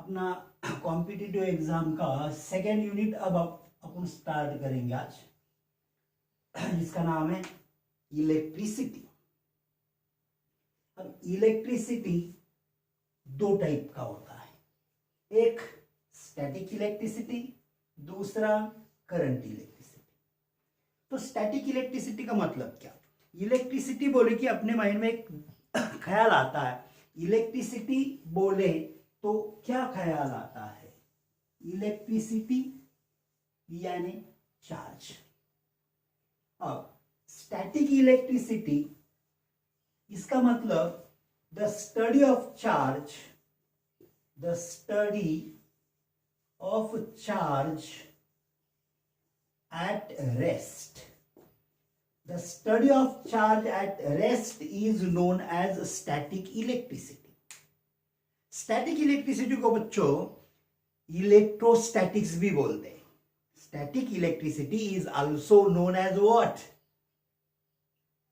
अपना competitive exam का second unit अब अपन स्टार्ट करेंगे आज, जिसका नाम है इलेक्ट्रिसिटी। अब इलेक्ट्रिसिटी दो टाइप का होता है, एक स्टैटिक इलेक्ट्रिसिटी, दूसरा करंट इलेक्ट्रिसिटी। तो स्टैटिक इलेक्ट्रिसिटी का मतलब क्या? इलेक्ट्रिसिटी बोले कि अपने माइंड में एक ख्याल आता है, इलेक्ट्रिसिटी बोले तो क्या ख्याल आता है? इलेक्ट्रिसिटी यानी चार्ज। अब स्टैटिक इलेक्ट्रिसिटी, इसका मतलब the study of charge, the study of charge at rest. The study of charge at rest is known as static electricity. Static electricity को बच्चों इलेक्ट्रोस्टैटिक्स भी बोलते हैं। Static electricity is also known as what?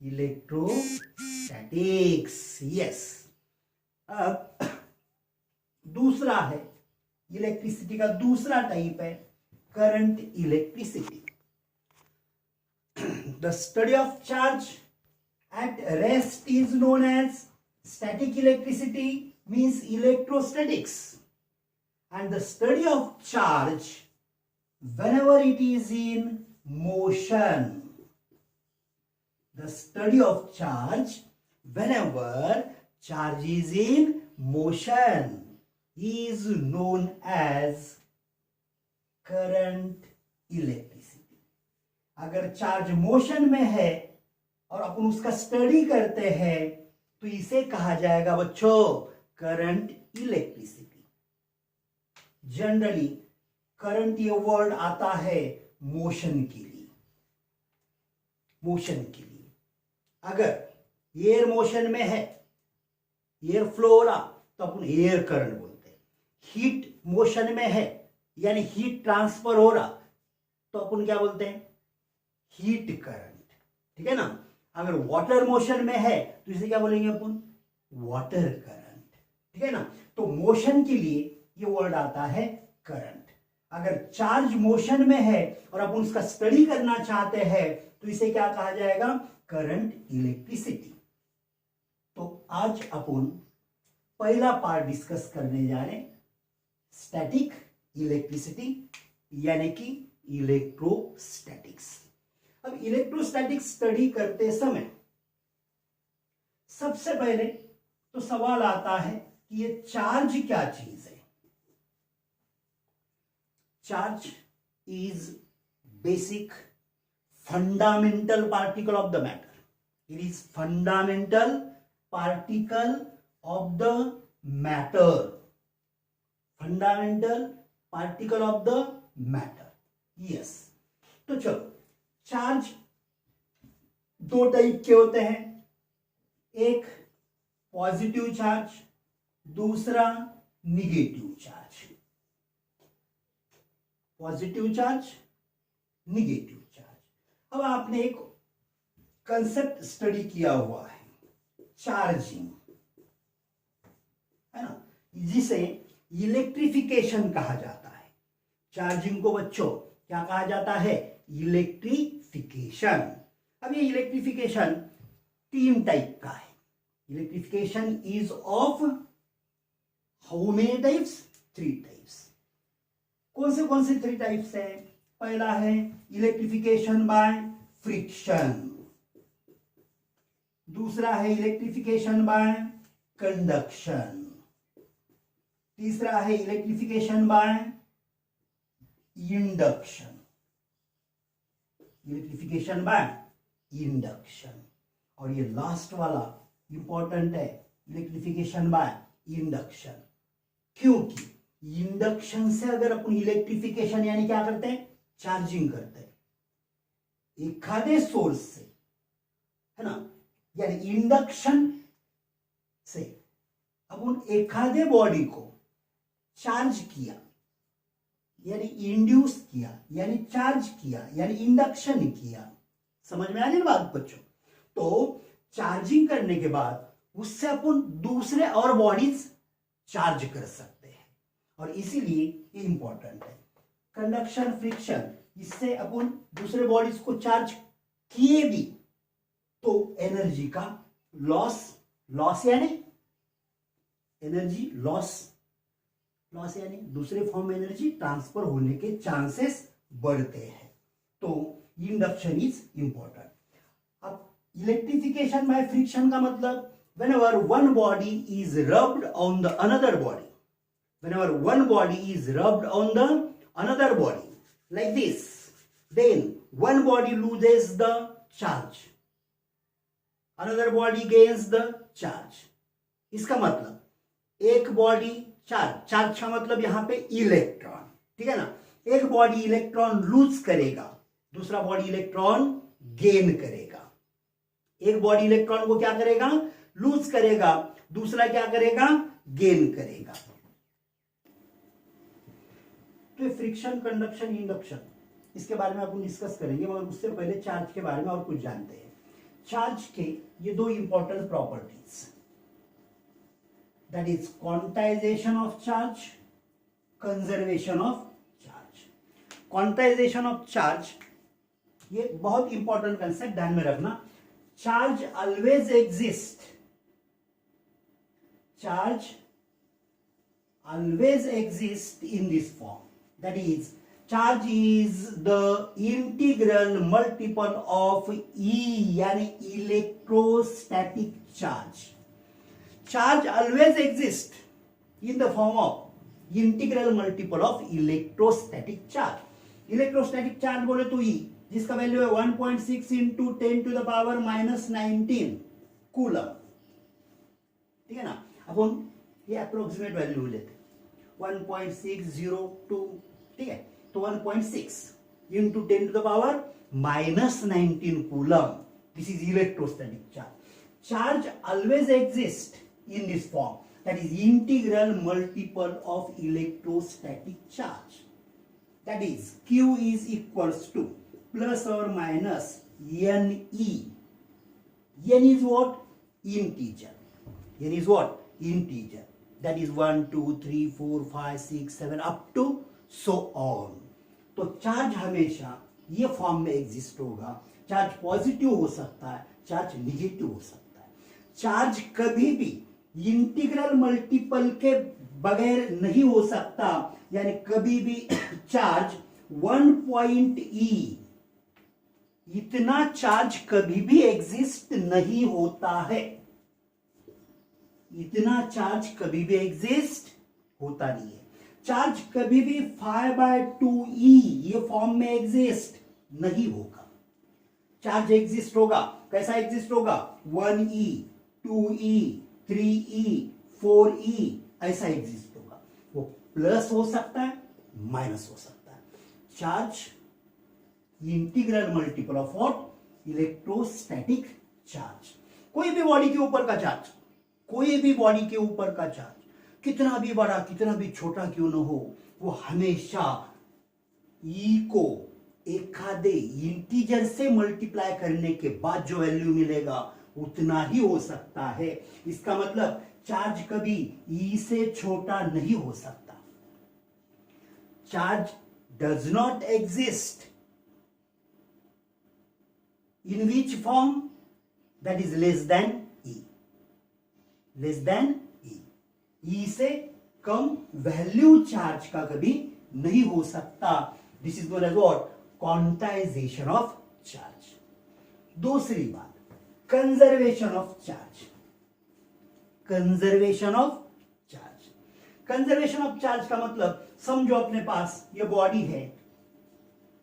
Electrostatics. Yes. अब दूसरा है, electricity का दूसरा टाइप है current electricity. The study of charge at rest is known as static electricity, means electrostatics, and the study of charge whenever it is in motion, the study of charge whenever charge is in motion is known as current electricity. अगर charge motion में है और अपन उसका study करते हैं तो इसे कहा जाएगा बच्चों करंट इलेक्ट्रिसिटी। जनरली करंट ये वर्ड आता है मोशन के लिए, मोशन के लिए। अगर एयर मोशन में है, एयर फ्लो हो रहा, तो अपन एयर करंट बोलते हैं। हीट मोशन में है यानी हीट ट्रांसफर हो रहा, तो अपन क्या बोलते हैं? Heat current. ठीक है ना। अगर वाटर मोशन में है तो इसे क्या बोलेंगे अपन? Water current. ठीक है ना। तो मोशन के लिए ये वर्ड आता है करंट। अगर चार्ज मोशन में है और अपन उसका स्टडी करना चाहते हैं तो इसे क्या कहा जाएगा? Current electricity. तो आज अपन पहला पार्ट डिस्कस करने जा रहे हैं, स्टैटिक इलेक्ट्रिसिटी यानी कि इलेक्ट्रोस्टैटिक्स। अब इलेक्ट्रोस्टैटिक्स स्टडी करते समय सबसे पहले तो सवाल आता है कि ये चार्ज क्या चीज है? Charge is basic fundamental particle of the matter. It is fundamental particle of the matter, fundamental particle of the matter. Yes. तो चलो, चार्ज दो टाइप के होते हैं, एक पॉजिटिव चार्ज, दूसरा negative charge. Positive charge, negative charge. अब आपने एक कंसेप्ट स्टडी किया हुआ है, चार्जिंग, है ना, जिसे इलेक्ट्रिफिकेशन कहा जाता है। चार्जिंग को बच्चों क्या कहा जाता है? इलेक्ट्रिफिकेशन। अब ये इलेक्ट्रिफिकेशन तीन टाइप का है। Electrification is of how many types? Three types. कौन से थ्री टाइप्स है? पहला है इलेक्ट्रिफिकेशन बाय फ्रिक्शन, दूसरा है इलेक्ट्रिफिकेशन बाय कंडक्शन, तीसरा है electrification by induction. Electrification by induction. और ये लास्ट वाला इंपॉर्टेंट है, इलेक्ट्रिफिकेशन बाय इंडक्शन। क्योंकि इंडक्शन से अगर अपन इलेक्ट्रिफिकेशन यानी क्या करते हैं? चार्जिंग करते हैं एखादे सोर्स से, है ना, यानी इंडक्शन से अपन एखादे बॉडी को चार्ज किया यानी इंड्यूस किया यानी चार्ज किया यानी इंडक्शन किया। समझ में आ रही बात बच्चों? तो चार्जिंग करने के बाद उससे अपन दूसरे और बॉडीज चार्ज कर सकते हैं। और इसीलिए ये इंपॉर्टेंट है। कंडक्शन फ्रिक्शन, इससे अपन दूसरे बॉडीज को चार्ज किए भी तो एनर्जी का लॉस यानी एनर्जी लॉस यानी दूसरे फॉर्म में एनर्जी ट्रांसफर होने के चांसेस बढ़ते हैं। तो इंडक्शन इज इंपॉर्टेंट। अब इलेक्ट्रिफिकेशन बाय फ्रिक्शन का मतलब whenever one body is rubbed on the another body, whenever one body is rubbed on the another body like this, then one body loses the charge, another body gains the charge. इसका मतलब एक body charge का मतलब यहां पे electron, ठीक है ना। एक बॉडी इलेक्ट्रॉन लूज करेगा, दूसरा बॉडी इलेक्ट्रॉन गेन करेगा। एक बॉडी इलेक्ट्रॉन को क्या करेगा, लूज करेगा, दूसरा क्या करेगा, गेन करेगा। तो फ्रिक्शन, कंडक्शन, इंडक्शन, इसके बारे में अपन डिस्कस करेंगे, मगर उससे पहले चार्ज के बारे में और कुछ जानते हैं। चार्ज के ये दो important properties, that is quantization of charge, conservation of charge. Quantization of charge ये बहुत इंपॉर्टेंट कंसेप्ट, ध्यान में रखना। Charge always exist, charge always exists in this form, that is charge is the integral multiple of E यानी electrostatic charge. Charge always exists in the form of integral multiple of electrostatic charge. Electrostatic charge बोले तो E, जिसका value है 1.6 into 10 to the power minus 19 coulomb, ठीक है ना। अपन ये approximate value लेते 1.602, ठीक है। तो 1.6 into 10 to the power minus 19 coulomb, this is electrostatic charge. Charge always exist in this form, that is integral multiple of electrostatic charge, that is Q is equals to plus or minus NE. N is what? Integer. N is what? Integer. That is 1 2 3 4 5 6 7 up to so on. तो charge हमेशा ये form में exist होगा। Charge positive हो सकता है, charge negative हो सकता है। चार्ज कभी भी इंटीग्रल मल्टीपल के बगैर नहीं हो सकता, यानी कभी भी चार्ज 1 पॉइंट E, इतना चार्ज कभी भी एग्जिस्ट नहीं होता है। इतना चार्ज कभी भी एग्जिस्ट होता नहीं है। चार्ज कभी भी 5/2E ये फॉर्म में एग्जिस्ट नहीं होगा। चार्ज एग्जिस्ट होगा, कैसा एग्जिस्ट होगा? 1E, 2E, 3E, 4E, ऐसा एग्जिस्ट होगा। वो प्लस हो सकता है, माइनस हो सकता है। Charge integral multiple of what? Electrostatic charge. कोई भी बॉडी के ऊपर का चार्ज, कोई भी बॉडी के ऊपर का चार्ज कितना भी बड़ा, कितना भी छोटा क्यों न हो, वो हमेशा E को एखादे इंटीजर से मल्टीप्लाई करने के बाद जो वैल्यू मिलेगा उतना ही हो सकता है। इसका मतलब चार्ज कभी E से छोटा नहीं हो सकता। Charge does not exist in which form? That is less than E. Less than E. E से कम वैल्यू चार्ज का कभी नहीं हो सकता। This is known as what? Quantization of charge. दूसरी बात, conservation of charge. Conservation of charge, conservation of charge का मतलब, समझो अपने पास ये बॉडी है,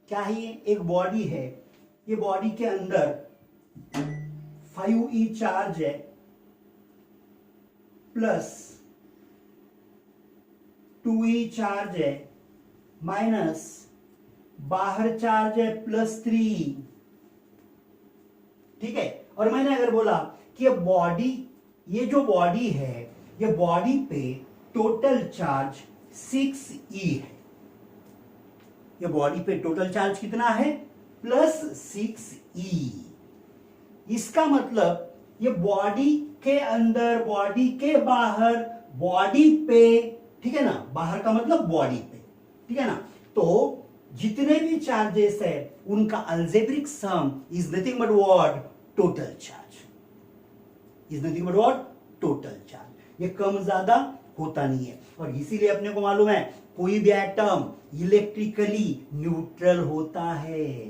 क्या है ये? एक बॉडी है। ये बॉडी के अंदर 5E चार्ज है, प्लस 2E चार्ज है, माइनस बाहर चार्ज है प्लस 3E, ठीक है। और मैंने अगर बोला कि ये जो बॉडी है, ये बॉडी पे टोटल चार्ज 6E है। ये बॉडी पे टोटल चार्ज कितना है? Plus 6E। इसका मतलब ये बॉडी के अंदर, बॉडी के बाहर, बॉडी पे ठीक है ना, बाहर का मतलब बॉडी पे, ठीक है ना। तो जितने भी चार्जेस है उनका algebraic sum is nothing but what, total charge, is nothing but what, total charge. ये कम ज्यादा होता नहीं है, और इसीलिए अपने को मालूम है कोई भी एटम इलेक्ट्रिकली न्यूट्रल होता है,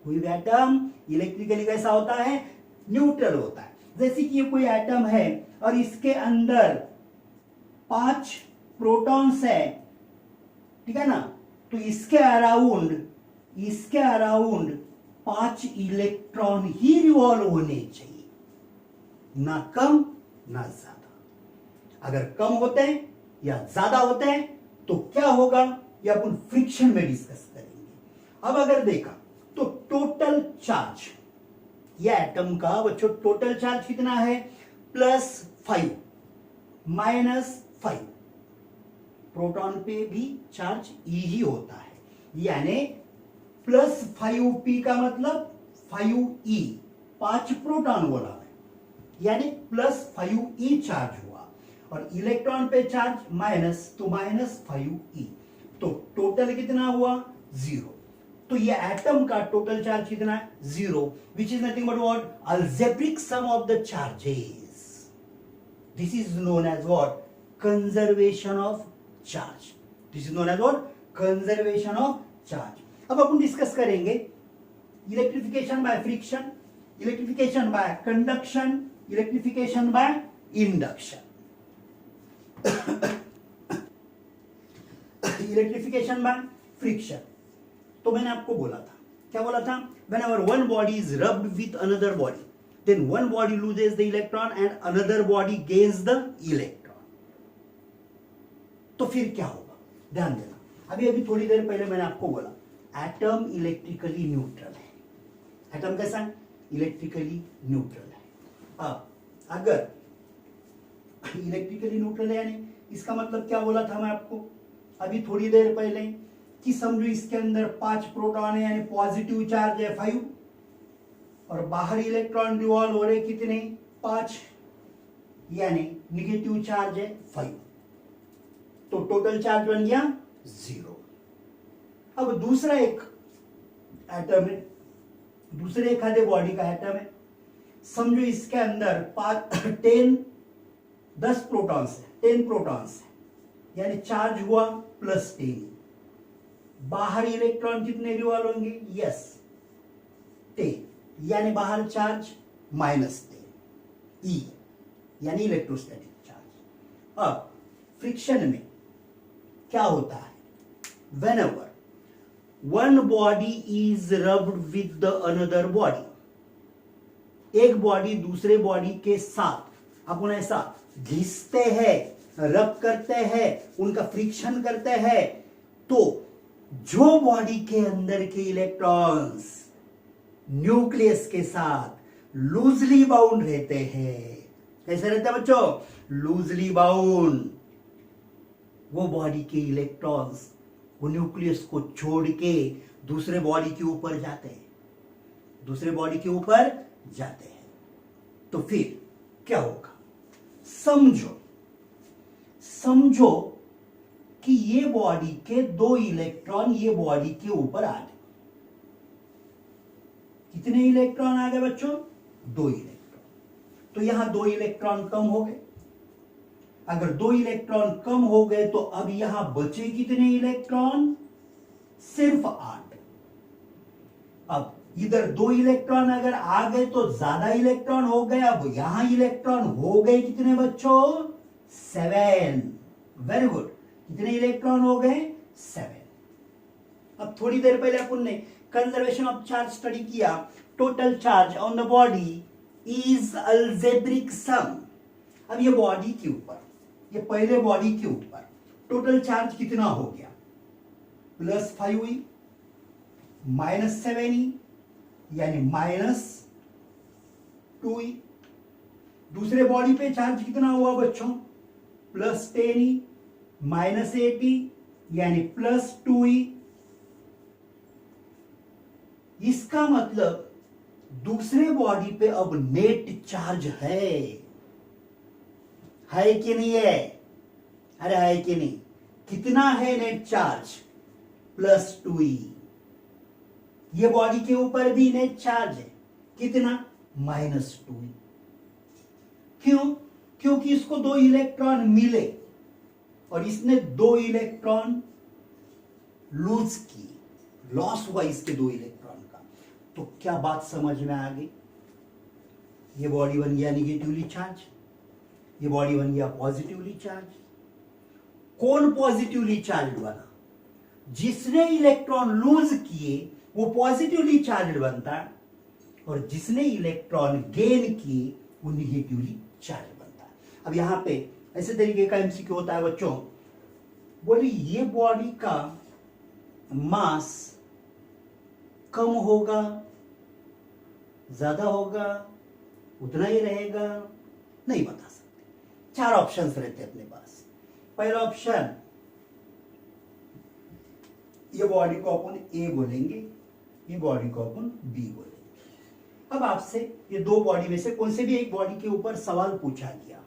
कोई भी एटम इलेक्ट्रिकली कैसा होता है, न्यूट्रल होता है। जैसे कि ये कोई एटम है और इसके अंदर 5 प्रोटॉन्स है, ठीक है ना, तो इसके अराउंड 5 इलेक्ट्रॉन ही रिवॉल्व होने चाहिए, ना कम ना ज्यादा। अगर कम होते हैं या ज्यादा होते हैं तो क्या होगा, ये अपन फ्रिक्शन में डिस्कस करेंगे। अब अगर देखा तो टोटल चार्ज, ये एटम का बच्चों टोटल चार्ज कितना है, +5 -5, प्रोटॉन पे भी चार्ज ई ही होता है, यानी +5p का मतलब 5e, 5 प्रोटॉन बोला है, यानी +5e चार्ज हुआ, और इलेक्ट्रॉन पे चार्ज माइनस, तो -5e, तो टोटल कितना हुआ, 0। तो ये एटम का टोटल चार्ज कितना है, 0, which is nothing but what, algebraic sum of the charges. This is known as what, conservation of charge. This is known as what, conservation of charge. अब अपन डिस्कस करेंगे electrification by friction, electrification by conduction, electrification by induction. Electrification by friction, तो मैंने आपको बोला था, क्या बोला था, whenever one body is rubbed with another body, then one body loses the electron and another body gains the electron। तो फिर क्या होगा, ध्यान देना। अभी थोड़ी देर पहले मैंने आपको बोला एटम इलेक्ट्रिकली न्यूट्रल है, एटम कैसा है, इलेक्ट्रिकली न्यूट्रल है। अब अगर इलेक्ट्रिकली न्यूट्रल है, यानी इसका मतलब क्या बोला था मैं आपको अभी थोड़ी देर पहले, कि समझो इसके अंदर 5 प्रोटॉन है, यानी पॉजिटिव चार्ज है 5, और बाहर इलेक्ट्रॉन रिवॉल्व हो रहे कितने, 5, यानी निगेटिव चार्ज है 5, तो टोटल चार्ज बन गया 0। अब दूसरा एक एटम है, दूसरे एक आधे बॉडी का एटम है, समझो इसके अंदर 10 प्रोटॉन्स है, 10 प्रोटॉन्स है, यानी चार्ज हुआ +10, बाहर इलेक्ट्रॉन कितने रिवॉल्व होंगे, यस 10, यानी बाहर चार्ज -10, ई यानी इलेक्ट्रोस्टैटिक चार्ज। अब फ्रिक्शन में क्या होता है, whenever one body is rubbed with the another body, एक बॉडी दूसरे बॉडी के साथ अपन ऐसा घिसते हैं, रब करते हैं, उनका फ्रिक्शन करते हैं, तो जो बॉडी के अंदर के इलेक्ट्रॉन्स न्यूक्लियस के साथ लूजली बाउंड रहते हैं, कैसे रहते हैं बच्चों, लूजली बाउंड, वो बॉडी के इलेक्ट्रॉन्स वो न्यूक्लियस को छोड़ के दूसरे बॉडी के ऊपर जाते हैं, दूसरे बॉडी के ऊपर जाते हैं। तो फिर क्या होगा, समझो कि ये बॉडी के 2 इलेक्ट्रॉन ये बॉडी के ऊपर आ गए, कितने इलेक्ट्रॉन आ गए बच्चों, 2 इलेक्ट्रॉन, तो यहां 2 इलेक्ट्रॉन कम हो गए। अगर 2 इलेक्ट्रॉन कम हो गए तो अब यहां बचे कितने इलेक्ट्रॉन, सिर्फ 8। अब इधर 2 इलेक्ट्रॉन अगर आ गए तो ज्यादा इलेक्ट्रॉन हो गए, अब यहां इलेक्ट्रॉन हो गए कितने बच्चों, 7। वेरी गुड, कितने इलेक्ट्रॉन हो गए, 7। अब थोड़ी देर पहले अपन ने कंजर्वेशन ऑफ चार्ज स्टडी किया, total charge on the body is algebraic sum. अब ये बॉडी के ऊपर, ये पहले बॉडी के ऊपर टोटल चार्ज कितना हो गया, +5e -7e, यानी -2e। दूसरे बॉडी पे चार्ज कितना हुआ बच्चों, +10e -8e, यानी +2e। इसका मतलब दूसरे बॉडी पे अब नेट चार्ज है कि नहीं है, अरे है कि नहीं? कितना है नेट चार्ज? +2e। ये बॉडी के ऊपर भी नेट चार्ज है, कितना? -2e। क्यों? क्योंकि इसको 2 इलेक्ट्रॉन मिले और इसने 2 इलेक्ट्रॉन लूज किए, लॉस हुआ इसके 2 इलेक्ट्रॉन का। तो क्या बात समझ में आ गई? ये बॉडी बन गया निगेटिवली चार्ज, ये बॉडी बन गया पॉजिटिवली चार्ज। कौन पॉजिटिवली चार्ज बना? जिसने इलेक्ट्रॉन लूज किए वो पॉजिटिवली चार्ज बनता है, और जिसने इलेक्ट्रॉन गेन किए वो निगेटिवली चार्ज बनता है। अब यहां पे ऐसे तरीके का एमसीक्यू होता है बच्चों। बोले ये बॉडी का मास कम होगा, ज्यादा होगा, उतना ही रहेगा? नहीं बता सकते। 4 ऑप्शंस रहते हैं अपने पास। पहला ऑप्शन, ये बॉडी को अपन ए बोलेंगे, ये बॉडी को अपन बी बोलेंगे। अब आपसे ये 2 बॉडी में से कौन से भी एक बॉडी के ऊपर सवाल पूछा गया,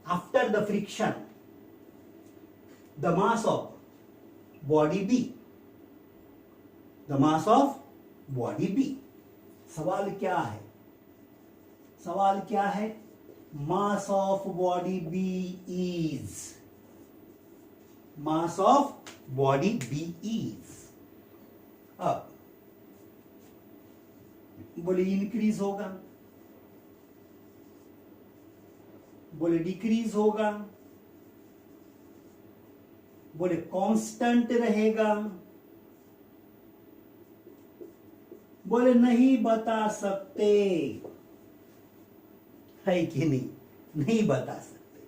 after the friction the mass of body B, the mass of body B. सवाल क्या है? सवाल क्या है? Mass of body B is, mass of body B is. अब बोले इंक्रीज होगा, बोले डिक्रीज होगा, बोले कांस्टेंट रहेगा, बोले नहीं बता सकते। है कि नहीं? नहीं बता सकते।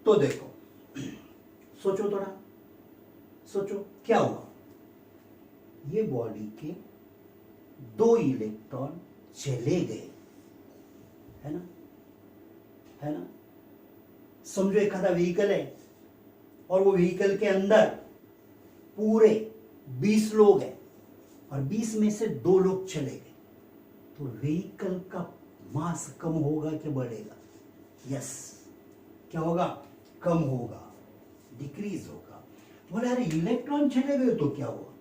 तो देखो, सोचो थोड़ा, सोचो क्या हुआ। ये बॉडी के 2 इलेक्ट्रॉन चले गए, है ना? है ना? समझो एक आधा व्हीकल है और वो व्हीकल के अंदर पूरे 20 लोग हैं और 20 में से 2 लोग चले गए, तो व्हीकल का मास कम होगा कि बढ़ेगा? यस। क्या होगा? कम होगा, डिक्रीज होगा। बोले अरे इलेक्ट्रॉन चले गए तो क्या हुआ?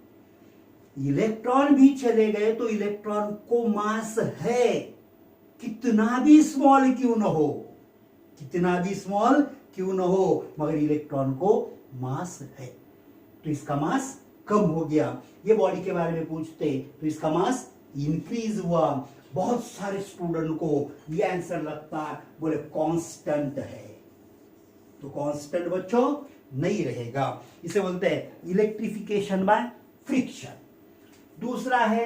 इलेक्ट्रॉन भी चले गए तो इलेक्ट्रॉन को मास है, कितना भी स्मॉल क्यों ना हो, कितना भी स्मॉल क्यों ना हो, मगर इलेक्ट्रॉन को मास है, तो इसका मास कम हो गया। ये बॉडी के बारे में पूछते तो इसका मास इंक्रीज हुआ। बहुत सारे स्टूडेंट को ये आंसर लगता है, बोले कांस्टेंट है। तो कांस्टेंट बच्चों नहीं रहेगा, इसे बोलते हैं इलेक्ट्रिफिकेशन बाय फ्रिक्शन। दूसरा है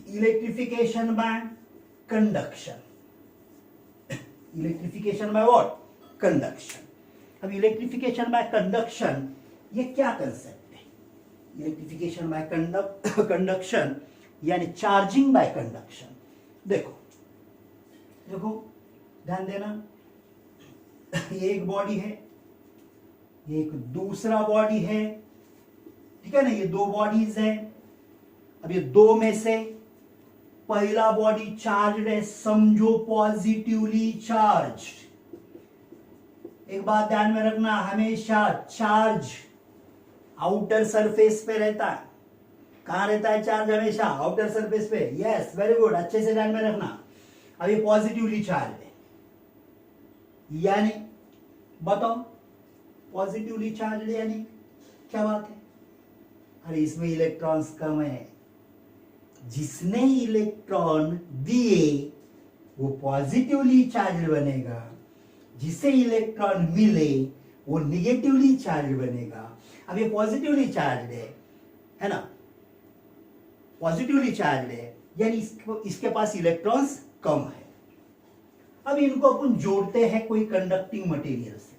electrification by conduction. Electrification by what? Conduction. अब इलेक्ट्रिफिकेशन बाय कंडक्शन ये क्या कंसेप्ट है? इलेक्ट्रिफिकेशन बाय कंडक्शन यानी चार्जिंग बाय कंडक्शन। देखो देखो, ध्यान देना, ये एक बॉडी है, एक दूसरा बॉडी है, ठीक है ना? ये 2 बॉडीज है। अब ये 2 में से पहला बॉडी चार्ज है, समझो पॉजिटिवली चार्ज। एक बात ध्यान में रखना, हमेशा चार्ज आउटर सरफेस पे रहता है। कहां रहता है चार्ज? हमेशा आउटर सरफेस पे। यस, वेरी गुड, अच्छे से ध्यान में रखना। अब ये पॉजिटिवली चार्ज है, यानी बताओ पॉजिटिवली चार्ज यानी क्या बात है? अरे इसमें इलेक्ट्रॉन्स कम है, जिसने इलेक्ट्रॉन दिए वो पॉजिटिवली चार्ज बनेगा, जिसे इलेक्ट्रॉन मिले वो निगेटिवली चार्ज बनेगा। अब ये पॉजिटिवली चार्ज है ना? पॉजिटिवली चार्ज है यानी इसके पास इलेक्ट्रॉन्स कम है। अब इनको अपन जोड़ते हैं कोई कंडक्टिंग मटेरियल से,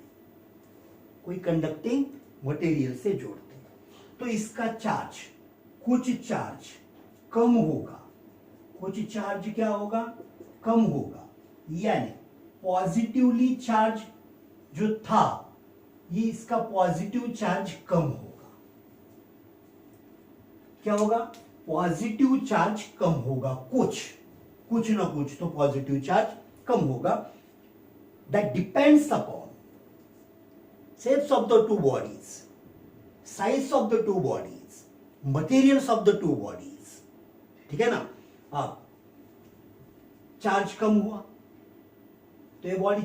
कोई कंडक्टिंग मटेरियल से जोड़ते हैं, तो इसका चार्ज, कुछ चार्ज कम होगा, कुछ चार्ज क्या होगा? कम होगा, यानी पॉजिटिवली चार्ज जो था ये इसका पॉजिटिव चार्ज कम होगा। क्या होगा? पॉजिटिव चार्ज कम होगा, कुछ ना कुछ तो पॉजिटिव चार्ज कम होगा। That depends upon, shapes of the two bodies, size of the two bodies, materials of the two bodies, ठीक है ना। अब चार्ज कम हुआ तो ये बॉडी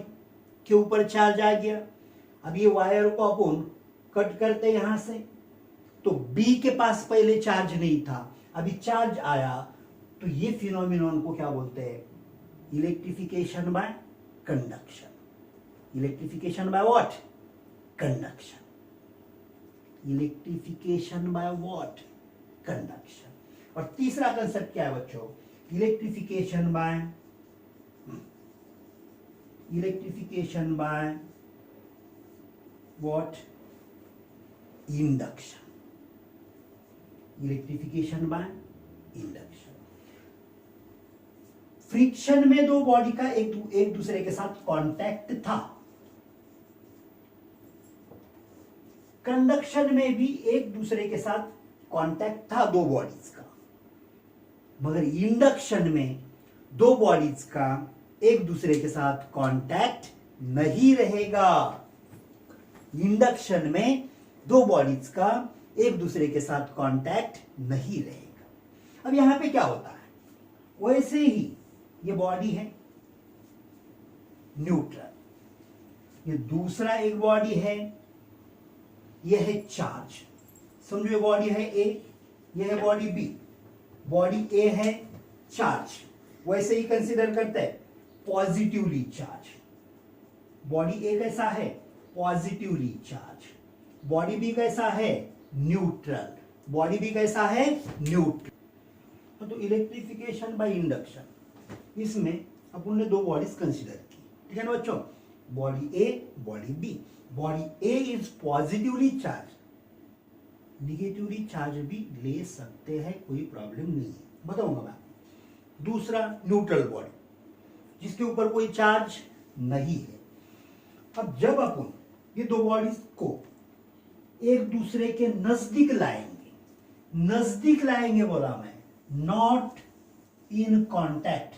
के ऊपर चार्ज आ गया। अब ये वायर को अपन कट करते यहां से, तो बी के पास पहले चार्ज नहीं था, अभी चार्ज आया, तो ये फिनोमिनन को क्या बोलते हैं? Electrification by conduction. Electrification by what? Conduction. Electrification by what? Conduction. और तीसरा कंसेप्ट क्या है बच्चों? Electrification by what? Induction. Electrification by induction. Friction में दो बॉडी का एक दूसरे के साथ कांटेक्ट था, कंडक्शन में भी एक दूसरे के साथ कांटेक्ट था दो बॉडीज का, मगर इंडक्शन में दो बॉडीज का एक दूसरे के साथ कांटेक्ट नहीं रहेगा। इंडक्शन में दो बॉडीज का एक दूसरे के साथ कांटेक्ट नहीं रहेगा। अब यहां पे क्या होता है? वैसे ही ये बॉडी है न्यूट्रल, ये दूसरा एक बॉडी है, ये है चार्ज। समझो ये बॉडी है ए, ये है बॉडी बी। बॉडी ए है चार्ज, वैसे ही कंसीडर करते हैं पॉजिटिवली चार्ज। बॉडी ए कैसा है? Positively charge. बॉडी बी कैसा है? न्यूट्रल। बॉडी बी कैसा है? न्यूट्रल। तो इलेक्ट्रिफिकेशन बाय इंडक्शन, इसमें अपन ने दो बॉडीज कंसीडर की, ठीक है ना बच्चों? Body A, body B. Body A is positively charge, negatively charge भी ले सकते हैं, कोई प्रॉब्लम नहीं है, बताऊंगा मैं। दूसरा न्यूट्रल बॉडी, जिसके ऊपर कोई चार्ज नहीं है। अब जब अपन ये दो बॉडीज को एक दूसरे के नजदीक लाएंगे बोला मैं, not in contact,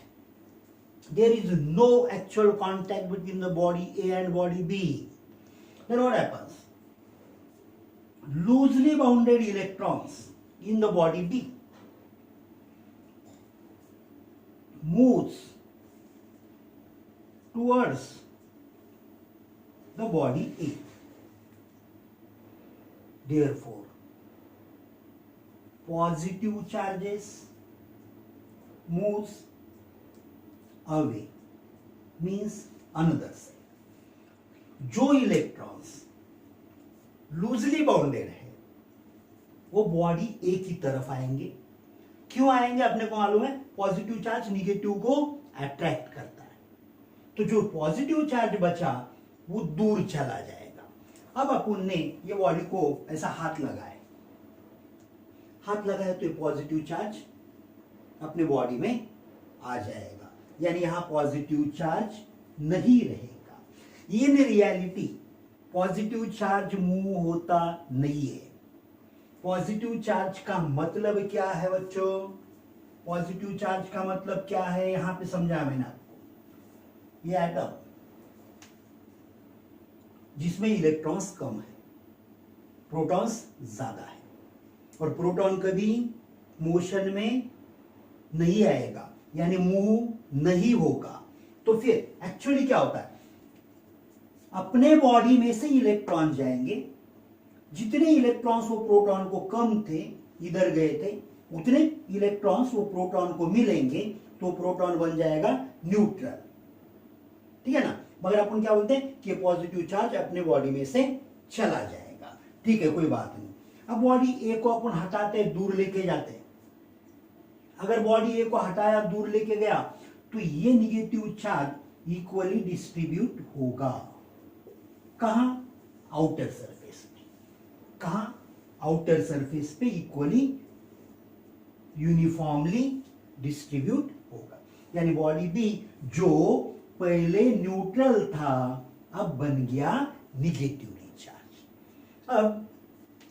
there is no actual contact between the body A and body B, then what happens? Loosely bounded electrons in the body B moves towards the body A. Therefore, positive charges moves away, means another side. जो electrons loosely bounded है वो body ए की तरफ आएंगे। क्यों आएंगे? अपने को मालूम है पॉजिटिव चार्ज निगेटिव को अट्रैक्ट करता है, तो जो पॉजिटिव चार्ज बचा वो दूर चला जाएगा। अब अपन ने ये बॉडी को ऐसा हाथ लगाया तो ये पॉजिटिव चार्ज अपने बॉडी में आ जाएगा, यानी यहां पॉजिटिव चार्ज नहीं रहेगा। In reality positive charge move होता नहीं है। पॉजिटिव चार्ज का मतलब क्या है बच्चों? पॉजिटिव चार्ज का मतलब क्या है यहां पे समझा मैंने आपको। ये एटम जिसमें इलेक्ट्रॉन्स कम है, प्रोटॉन्स ज्यादा है, और प्रोटॉन कभी मोशन में नहीं आएगा, यानी मूव नहीं होगा। तो फिर एक्चुअली क्या होता है? अपने बॉडी में से इलेक्ट्रॉन जाएंगे, जितने इलेक्ट्रॉन्स वो प्रोटॉन को कम थे, इधर गए थे, उतने इलेक्ट्रॉन्स वो प्रोटॉन को मिलेंगे, तो प्रोटॉन बन जाएगा न्यूट्रल, ठीक है ना। मगर अपन क्या बोलते हैं कि पॉजिटिव चार्ज अपने बॉडी में से चला जाएगा, ठीक है, कोई बात नहीं। अब बॉडी ए को अपन हटाते दूर लेके जाते, अगर बॉडी ए को हटाया दूर लेके गया तो ये निगेटिव चार्ज इक्वली डिस्ट्रीब्यूट होगा। कहां? आउटर सरफेस पे। कहां? आउटर सरफेस पे इक्वली यूनिफॉर्मली डिस्ट्रीब्यूट होगा, यानी बॉडी बी जो पहले न्यूट्रल था अब बन गया निगेटिवली चार्ज। अब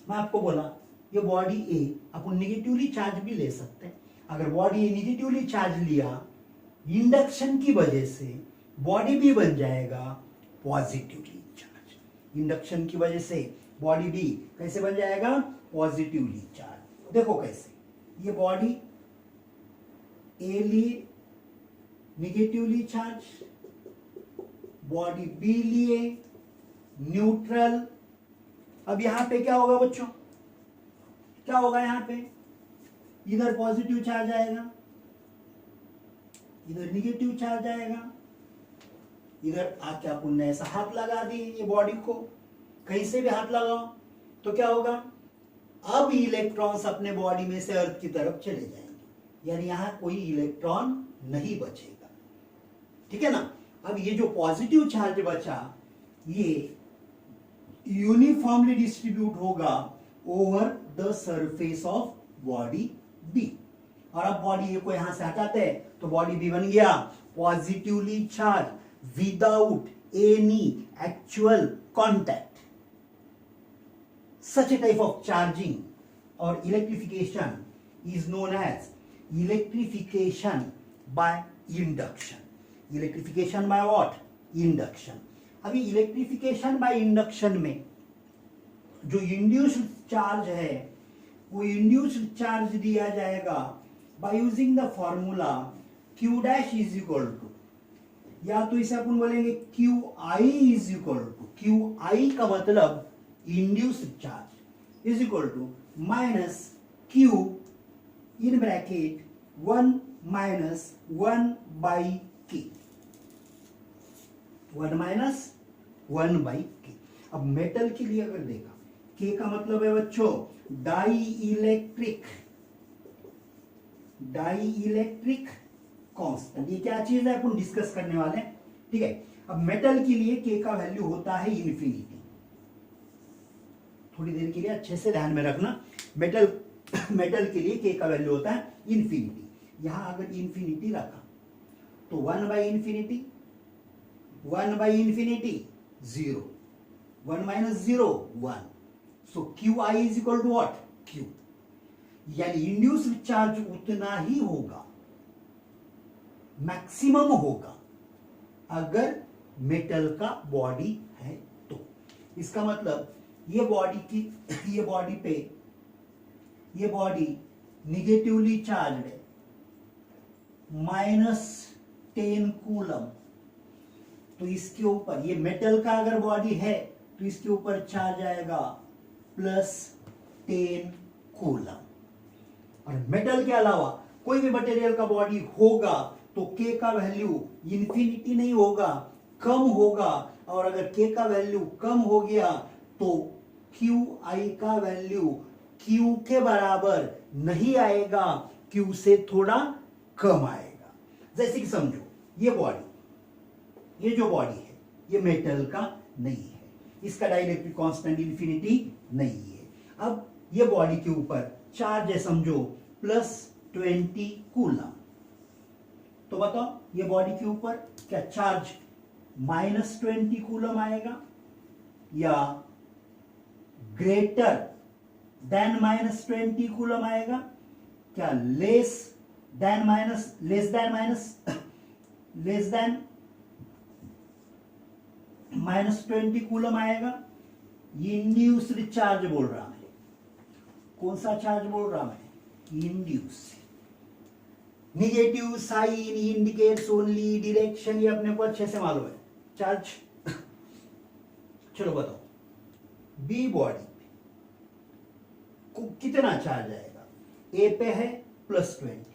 मैं आपको बोला ये बॉडी ए अपन निगेटिवली चार्ज भी ले सकते हैं। अगर बॉडी ए निगेटिवली चार्ज लिया, इंडक्शन की वजह से बॉडी भी बन जाएगा पॉजिटिवली चार्ज। इंडक्शन की वजह से बॉडी बी कैसे बन जाएगा, पॉजिटिवली चार्ज। देखो कैसे, ये बॉडी ए लिए निगेटिवली चार्ज, बॉडी बी लिए न्यूट्रल। अब यहां पे क्या होगा बच्चों, क्या होगा यहां पे, इधर पॉजिटिव चार्ज आएगा, इधर निगेटिव चार्ज आएगा, इधर आके अपन ने ऐसा हाथ लगा दिए ये बॉडी को, कहीं से भी हाथ लगाओ तो क्या होगा, अब इलेक्ट्रॉन्स अपने बॉडी में से अर्थ की तरफ चले जाएंगे, यानी यहां कोई इलेक्ट्रॉन नहीं बचेगा, ठीक है ना। अब ये जो पॉजिटिव चार्ज बचा ये यूनिफॉर्मली डिस्ट्रीब्यूट होगा over the surface of body B. और अब बॉडी ए को यहां से हटाते हैं तो बॉडी बी बन गया positively charge without any actual contact. Such a type of charging or electrification is known as electrification by induction. Electrification by what? Induction. अभी electrification by induction में जो induced charge है वो induced charge दिया जाएगा by using the formula Q dash is equal to, या तो इसे अपन बोलेंगे QI is equal to, QI का मतलब induced charge is equal to minus Q in bracket 1 minus 1 by K, 1 minus 1 by K। अब metal के लिए अगर देखा, K का मतलब है बच्चों डाई इलेक्ट्रिक कांस्टेंट। ये क्या चीज है अपन डिस्कस करने वाले हैं, ठीक है। अब मेटल के लिए K का वैल्यू होता है इन्फिनिटी। थोड़ी देर के लिए अच्छे से ध्यान में रखना, मेटल के लिए K का वैल्यू होता है इन्फिनिटी। यहां अगर इन्फिनिटी रखा तो 1 by infinity 0, 1 minus 0 1, so QI is equal to what, Q। यानी इंड्यूस्ड चार्ज उतना ही होगा, मैक्सिमम होगा अगर मेटल का बॉडी है तो। इसका मतलब ये बॉडी निगेटिवली चार्ज है -10 कूलम, तो इसके ऊपर ये मेटल का अगर बॉडी है तो इसके ऊपर चार्ज आएगा +10 कूलम। और मेटल के अलावा कोई भी मटेरियल का बॉडी होगा तो K का वैल्यू इन्फिनिटी नहीं होगा, कम होगा। और अगर K का वैल्यू कम हो गया तो QI का वैल्यू Q के बराबर नहीं आएगा, Q से थोड़ा कम आएगा। जैसे कि समझो ये जो बॉडी है ये मेटल का नहीं है, इसका डाइलेक्ट्रिक कांस्टेंट इन्फिनिटी नहीं है। अब ये बॉडी के ऊपर चार्ज है समझो +20 कूलम, तो बताओ ये बॉडी के ऊपर क्या चार्ज -20 कूलम आएगा या ग्रेटर देन -20 कूलम आएगा, क्या लेस देन -20 कूलम आएगा। इंड्यूस्ड चार्ज बोल रहा मैं, कौन सा चार्ज बोल रहा मैं, induce. Negative sign indicates only direction, ये अपने को अच्छे से मालूम है। चार्ज चलो बताओ, बी बॉडी को कितना चार्ज आएगा, ए पे है +20,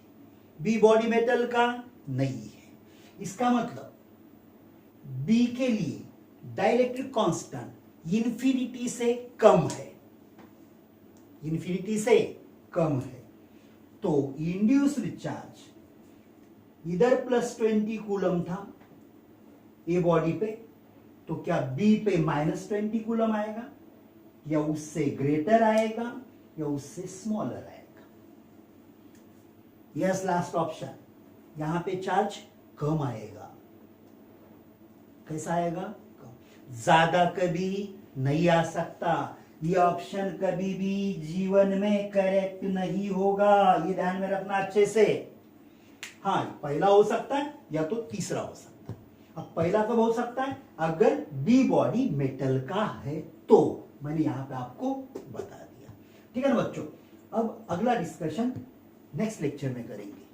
बी बॉडी मेटल का नहीं है। इसका मतलब बी के लिए डाइलेक्ट्रिक कांस्टेंट इन्फिनिटी से कम है, तो इंड्यूस्ड चार्ज इधर +20 कूलम था ए बॉडी पे, तो क्या बी पे -20 कूलम आएगा या उससे ग्रेटर आएगा या उससे स्मॉलर आएगा। यस, लास्ट ऑप्शन, यहां पे चार्ज कम आएगा। कैसा आएगा, कम। ज्यादा कभी नहीं आ सकता, ये ऑप्शन कभी भी जीवन में करेक्ट नहीं होगा, ये ध्यान में रखना अच्छे से। हाँ, पहला हो सकता है या तो तीसरा हो सकता है। अब पहला कब हो सकता है, अगर बी बॉडी मेटल का है तो, मैंने यहां पे आपको बता दिया। ठीक है ना बच्चों, अब अगला डिस्कशन नेक्स्ट लेक्चर में करेंगे।